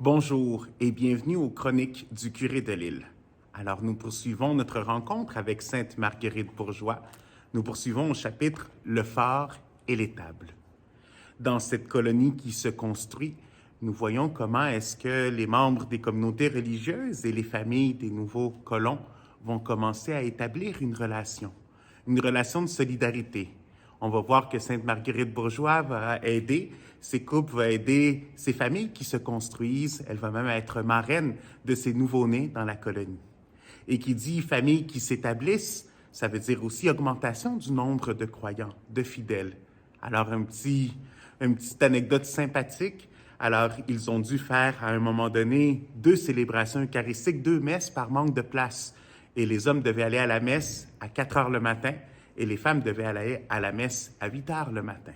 Bonjour et bienvenue aux Chroniques du curé de Lille. Alors, nous poursuivons notre rencontre avec Sainte Marguerite Bourgeoys. Nous poursuivons au chapitre Le phare et l'étable. Dans cette colonie qui se construit, nous voyons comment est-ce que les membres des communautés religieuses et les familles des nouveaux colons vont commencer à établir une relation de solidarité. On va voir que Sainte Marguerite Bourgeoys va aider ces couples, va aider ces familles qui se construisent. Elle va même être marraine de ces nouveaux-nés dans la colonie. Et qui dit familles qui s'établissent, ça veut dire aussi augmentation du nombre de croyants, de fidèles. Alors, une petite anecdote sympathique. Alors, ils ont dû faire à un moment donné 2 célébrations eucharistiques, 2 messes par manque de place. Et les hommes devaient aller à la messe à 4 heures le matin et les femmes devaient aller à la messe à 8 heures le matin.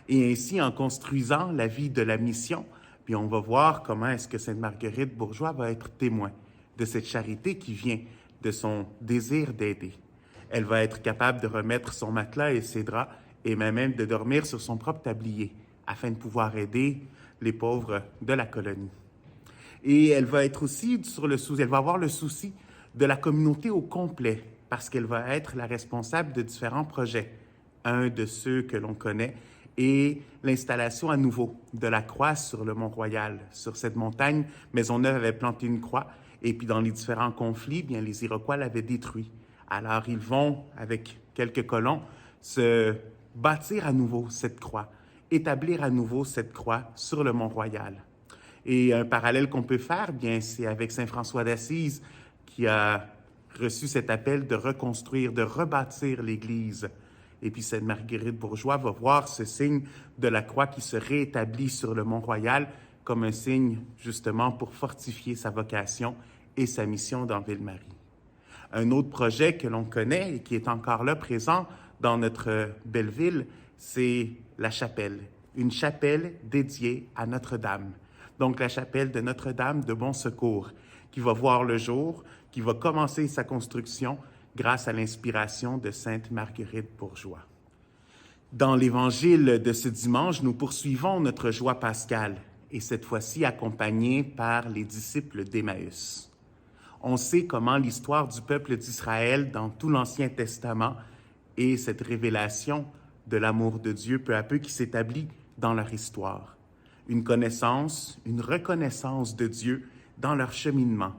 Et ainsi, en construisant la vie de la mission, puis on va voir comment est-ce que Sainte Marguerite Bourgeoys va être témoin de cette charité qui vient de son désir d'aider. Elle va être capable de remettre son matelas et ses draps et même de dormir sur son propre tablier afin de pouvoir aider les pauvres de la colonie. Et elle va être aussi elle va avoir le souci de la communauté au complet parce qu'elle va être la responsable de différents projets. Un de ceux que l'on connaît est l'installation à nouveau de la croix sur le Mont-Royal. Sur cette montagne, Maisonneuve avait planté une croix et puis dans les différents conflits, bien, les Iroquois l'avaient détruit. Alors ils vont, avec quelques colons, se bâtir à nouveau cette croix, établir à nouveau cette croix sur le Mont-Royal. Et un parallèle qu'on peut faire, bien, c'est avec Saint François d'Assise qui a reçu cet appel de reconstruire, de rebâtir l'Église. Et puis Sainte Marguerite Bourgeoys va voir ce signe de la croix qui se réétablit sur le Mont-Royal comme un signe justement pour fortifier sa vocation et sa mission dans Ville-Marie. Un autre projet que l'on connaît et qui est encore là présent dans notre belle ville, c'est la chapelle. Une chapelle dédiée à Notre-Dame. Donc la chapelle de Notre-Dame de Bon Secours, qui va voir le jour, qui va commencer sa construction grâce à l'inspiration de Sainte Marguerite Bourgeoys. Dans l'Évangile de ce dimanche, nous poursuivons notre joie pascale, et cette fois-ci accompagnés par les disciples d'Emmaüs. On sait comment l'histoire du peuple d'Israël dans tout l'Ancien Testament et cette révélation de l'amour de Dieu peu à peu qui s'établit dans leur histoire. Une connaissance, une reconnaissance de Dieu dans leur cheminement,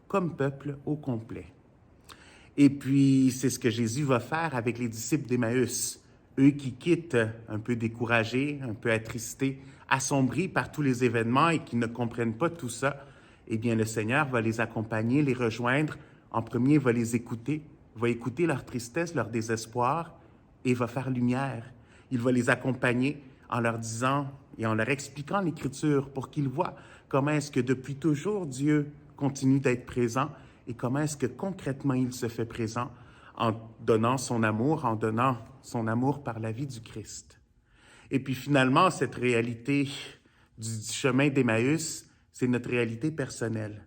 comme peuple au complet. Et puis, c'est ce que Jésus va faire avec les disciples d'Emmaüs, eux qui quittent un peu découragés, un peu attristés, assombris par tous les événements et qui ne comprennent pas tout ça. Eh bien, le Seigneur va les accompagner, les rejoindre. En premier, va les écouter, va écouter leur tristesse, leur désespoir et va faire lumière. Il va les accompagner en leur disant et en leur expliquant l'Écriture pour qu'ils voient comment est-ce que depuis toujours Dieu continue d'être présent et comment est-ce que concrètement il se fait présent en donnant son amour par la vie du Christ. Et puis finalement, cette réalité du chemin d'Emmaüs, c'est notre réalité personnelle.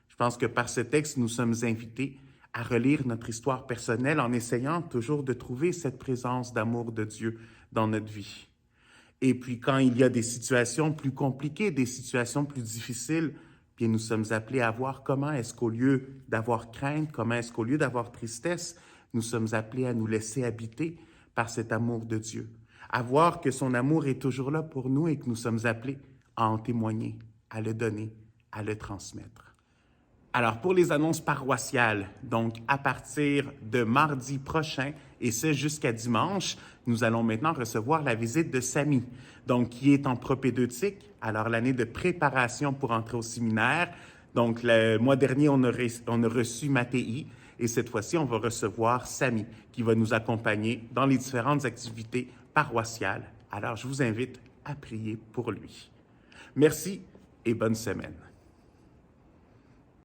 Je pense que par ce texte, nous sommes invités à relire notre histoire personnelle en essayant toujours de trouver cette présence d'amour de Dieu dans notre vie. Et puis quand il y a des situations plus compliquées, des situations plus difficiles, bien nous sommes appelés à voir comment est-ce qu'au lieu d'avoir crainte, comment est-ce qu'au lieu d'avoir tristesse, nous sommes appelés à nous laisser habiter par cet amour de Dieu. À voir que son amour est toujours là pour nous et que nous sommes appelés à en témoigner, à le donner, à le transmettre. Alors, pour les annonces paroissiales, donc à partir de mardi prochain, et ce jusqu'à dimanche, nous allons maintenant recevoir la visite de Samy, donc qui est en propédeutique, alors l'année de préparation pour entrer au séminaire. Donc, le mois dernier, on a reçu Mathéi, et cette fois-ci, on va recevoir Samy, qui va nous accompagner dans les différentes activités paroissiales. Alors, je vous invite à prier pour lui. Merci et bonne semaine.